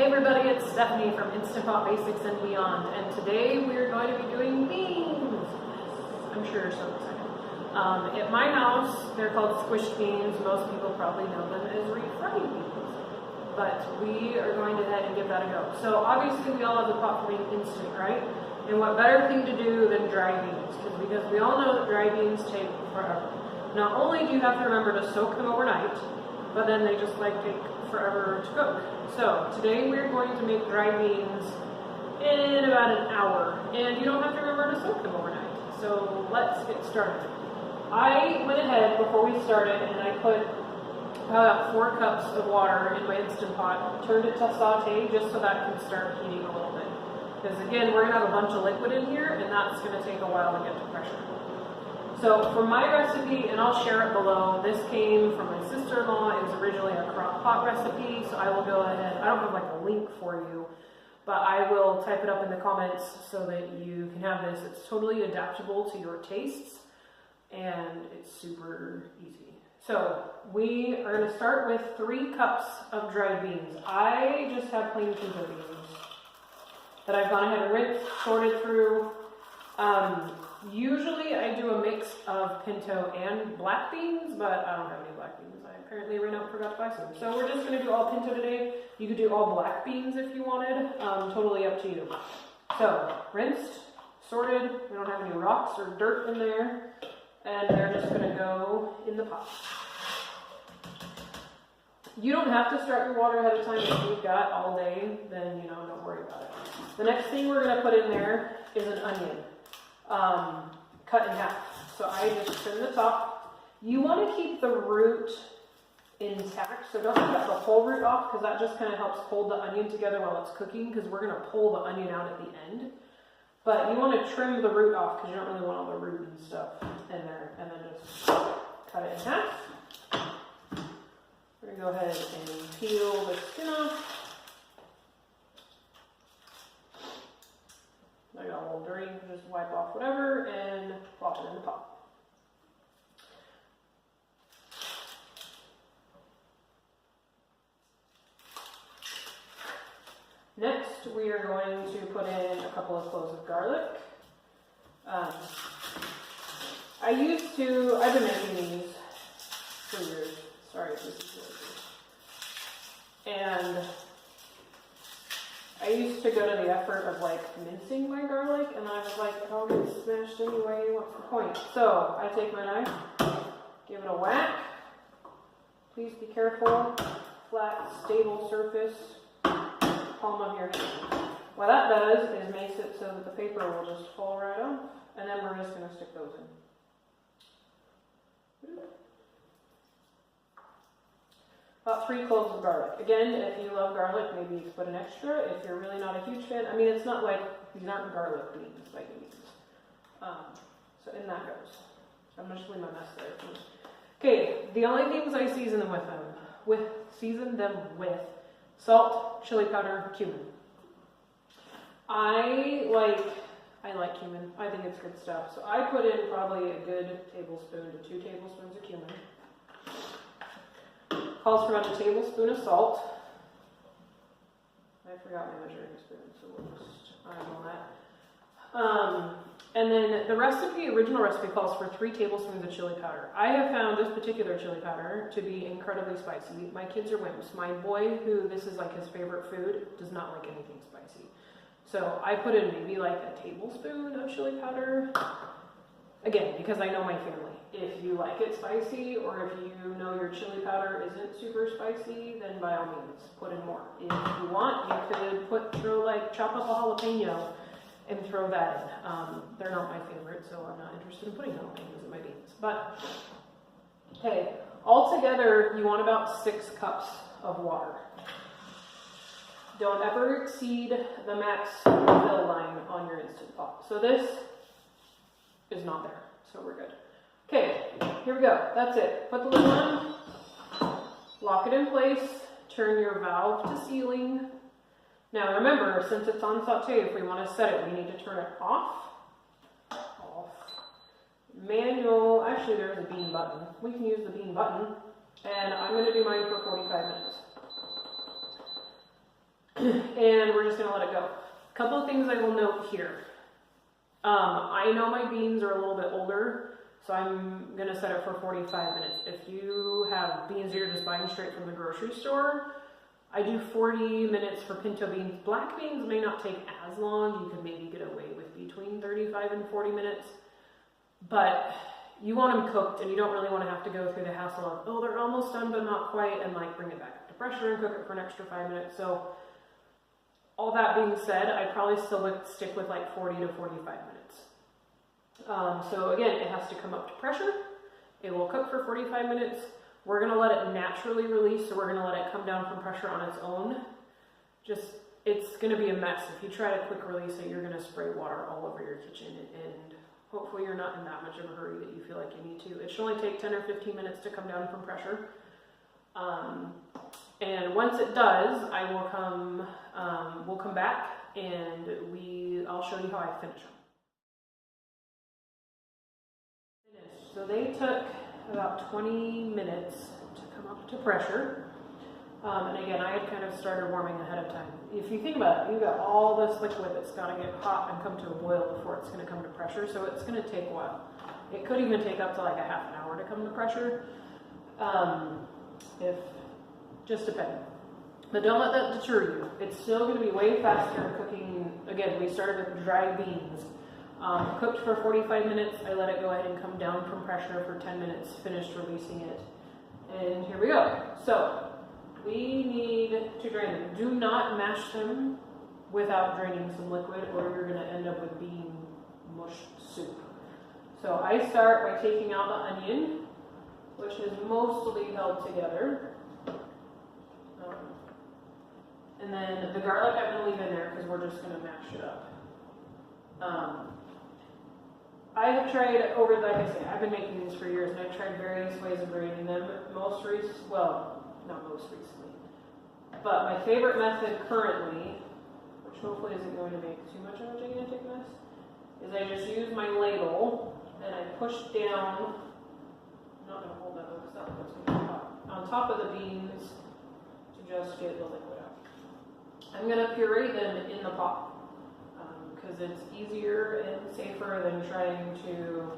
Hey everybody, it's Stephanie from Instant Pot Basics and Beyond, and today we're going to be doing beans. I'm sure you're so excited. At my house, they're called squished beans. Most people probably know them as refried beans, but we are going to head and give that a go. So obviously we all have the pot for being instant, right? And what better thing to do than dry beans? Because we all know that dry beans take forever. Not only do you have to remember to soak them overnight, but then they just take forever to cook. So today we're going to make dry beans in about an hour, and you don't have to remember to soak them overnight. So let's get started. I went ahead before we started and I put about 4 cups of water in my Instant Pot, turned it to saute just so that can start heating a little bit. Because again, we're going to have a bunch of liquid in here, and that's going to take a while to get to pressure. So for my recipe, and I'll share it below, this came from my sister-in-law. It was originally a crock pot recipe, so I will go ahead. I don't have a link for you, but I will type it up in the comments so that you can have this. It's totally adaptable to your tastes, and it's super easy. So we are going to start with 3 cups of dried beans. I just have plain pinto beans that I've gone ahead and rinsed, sorted through. Usually I do a mix of pinto and black beans, but I don't have any black beans. I apparently ran out and forgot to buy some. So we're just going to do all pinto today. You could do all black beans if you wanted. Totally up to you. So rinsed, sorted. We don't have any rocks or dirt in there. And they're just going to go in the pot. You don't have to start your water ahead of time. If you've got all day, then don't worry about it. The next thing we're going to put in there is an onion. Cut in half. So I just trim the top. You want to keep the root intact, so don't cut the whole root off, because that just kind of helps hold the onion together while it's cooking, because we're going to pull the onion out at the end. But you want to trim the root off, because you don't really want all the root and stuff in there, and then just cut it in half. We're going to go ahead and peel the skin off. I got a little dirty, just wipe off whatever and plop it in the pot. Next, we are going to put in a couple of cloves of garlic. I've been making these for years. Sorry if this is really good. And I used to go to the effort of mincing my garlic, and I was like, oh, it's smashed anyway, what's the point? So I take my knife, give it a whack. Please be careful. Flat, stable surface, palm of your hand. What that does is makes it so that the paper will just fall right off, and then we're just going to stick those in. About 3 cloves of garlic. Again, if you love garlic, maybe you could put an extra. If you're really not a huge fan, it's not like these aren't garlic beans by any means. So in that goes. I'm going to just leave my mess there. Okay, the only things I season them with salt, chili powder, cumin. I like cumin. I think it's good stuff. So I put in probably a good tablespoon to 2 tablespoons of cumin. Calls for about a tablespoon of salt. I forgot my measuring spoon, so we'll just eyeball that. And then the original recipe calls for 3 tablespoons of chili powder. I have found this particular chili powder to be incredibly spicy. My kids are wimps. My boy, who this is his favorite food, does not like anything spicy. So I put in maybe a tablespoon of chili powder. Again, because I know my family. If you like it spicy, or if you know your chili powder isn't super spicy, then by all means, put in more. If you want, you could chop up a jalapeno and throw that in. They're not my favorite, so I'm not interested in putting jalapenos in my beans. But, hey, altogether, you want about 6 cups of water. Don't ever exceed the max fill line on your Instant Pot. So this is not there, so we're good. Okay, here we go. That's it. Put the lid on, lock it in place, turn your valve to sealing. Now remember, since it's on saute, if we want to set it, we need to turn it off. Manual, actually there's a bean button. We can use the bean button, and I'm going to do mine for 45 minutes. and we're just gonna let it go. A couple of things I will note here. I know my beans are a little bit older, so I'm gonna set it for 45 minutes. If you have beans you're just buying straight from the grocery store, I do 40 minutes for pinto beans. Black beans may not take as long. You could maybe get away with between 35 and 40 minutes, but you want them cooked and you don't really want to have to go through the hassle of, oh, they're almost done but not quite, and like bring it back up to pressure and cook it for an extra 5 minutes. So all that being said, I probably still would stick with like 40 to 45 minutes. So again, it has to come up to pressure. It will cook for 45 minutes. We're going to let it naturally release, so we're going to let it come down from pressure on its own. It's going to be a mess. If you try to quick release it, you're going to spray water all over your kitchen, and hopefully you're not in that much of a hurry that you feel like you need to. It should only take 10 or 15 minutes to come down from pressure. And once it does, we'll come back and I'll show you how I finish them. So they took about 20 minutes to come up to pressure. And again, I had kind of started warming ahead of time. If you think about it, you've got all this liquid that's got to get hot and come to a boil before it's going to come to pressure, so it's going to take a while. It could even take up to like a half an hour to come to pressure, just depending. But don't let that deter you. It's still going to be way faster cooking. Again, we started with dried beans. Cooked for 45 minutes, I let it go ahead and come down from pressure for 10 minutes, finished releasing it. And here we go. So, we need to drain them. Do not mash them without draining some liquid, or you're going to end up with bean mush soup. So I start by taking out the onion, which is mostly held together. And then the garlic I'm going to leave in there because we're just going to mash it up. I have tried like I say, I've been making these for years, and I've tried various ways of draining them. Not most recently. But my favorite method currently, which hopefully isn't going to make too much of a gigantic mess, is I just use my ladle and I push down, I'm not going to hold that though because that looks going to be hot, on top of the beans to just get the liquid out. I'm going to puree them in the pot because it's easier and safer than trying to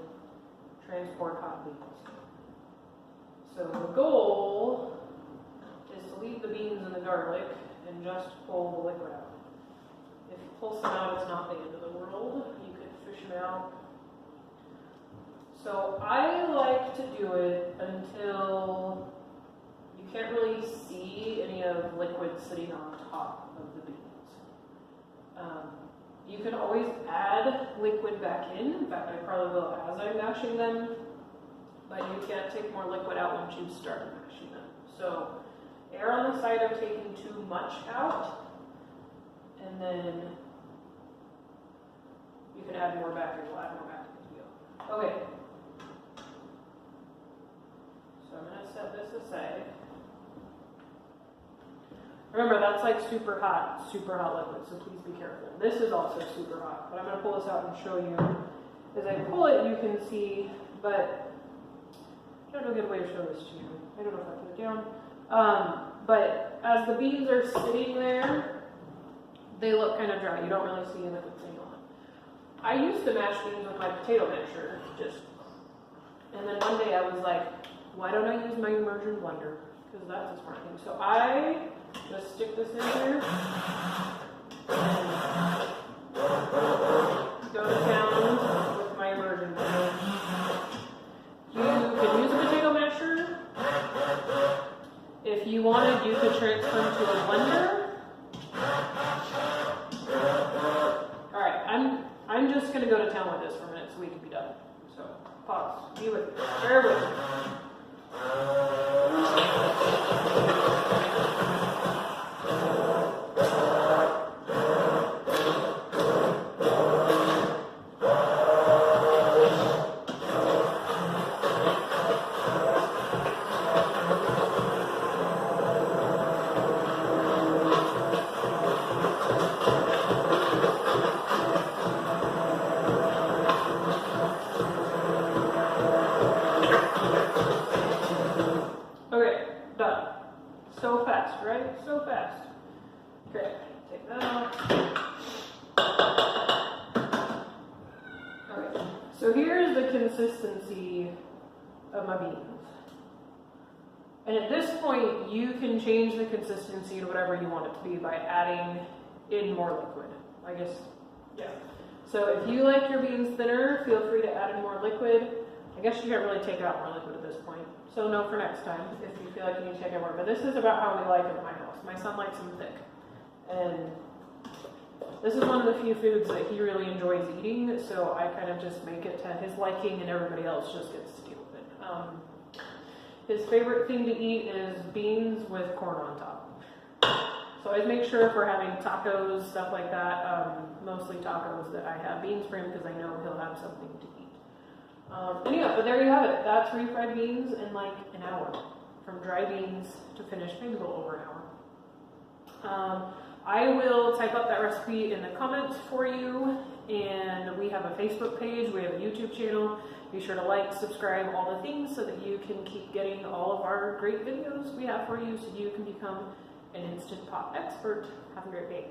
transport hot beans. So the goal is to leave the beans and the garlic and just pull the liquid out. If you pull some out, it's not the end of the world. You could fish them out. So I like to do it until you can't really see any of liquid sitting on top of the beans. You can always add liquid back in. In fact, I probably will as I'm mashing them. But you can't take more liquid out once you start mashing them. So err on the side of taking too much out, and then you can add more back, or we'll add more back as we go. Okay. So I'm going to set this aside. Remember, that's like super hot liquid, so please be careful. This is also super hot, but I'm going to pull this out and show you. As I pull it, you can see, but I don't know a good way to show this to you. I don't know if I put it down. But as the beans are sitting there, they look kind of dry. You don't really see anything on. I used to mash beans with my potato masher, and then one day I was like, why don't I use my immersion blender? Because that's a smart thing. So I just stick this in here and go to town with my immersion blender. You can use a potato masher. If you wanted, you could transfer them to a blender. Alright, I'm just going to go to town with this for a minute so we can be done. So, pause. Be with me. Bear with me. Okay, done. So fast, right? So fast. Okay, take that out. Okay, so here's the consistency of my beans. And at this point, you can change the consistency to whatever you want it to be by adding in more liquid. I guess, yeah. So if you like your beans thinner, feel free to add in more liquid. I guess you can't really take out more liquid at this point. So no for next time if you feel like you need to take out more. But this is about how we like it at my house. My son likes them thick. And this is one of the few foods that he really enjoys eating. So I kind of just make it to his liking and everybody else just gets to deal with it. His favorite thing to eat is beans with corn on top. So I make sure if we're having tacos, stuff like that, mostly tacos, that I have beans for him because I know he'll have something to eat. Anyway, but there you have it. That's refried beans in like an hour. From dry beans to finished, maybe a little over an hour. I will type up that recipe in the comments for you, and we have a Facebook page, we have a YouTube channel. Be sure to like, subscribe, all the things so that you can keep getting all of our great videos we have for you so you can become an Instant Pot expert. Have a great day.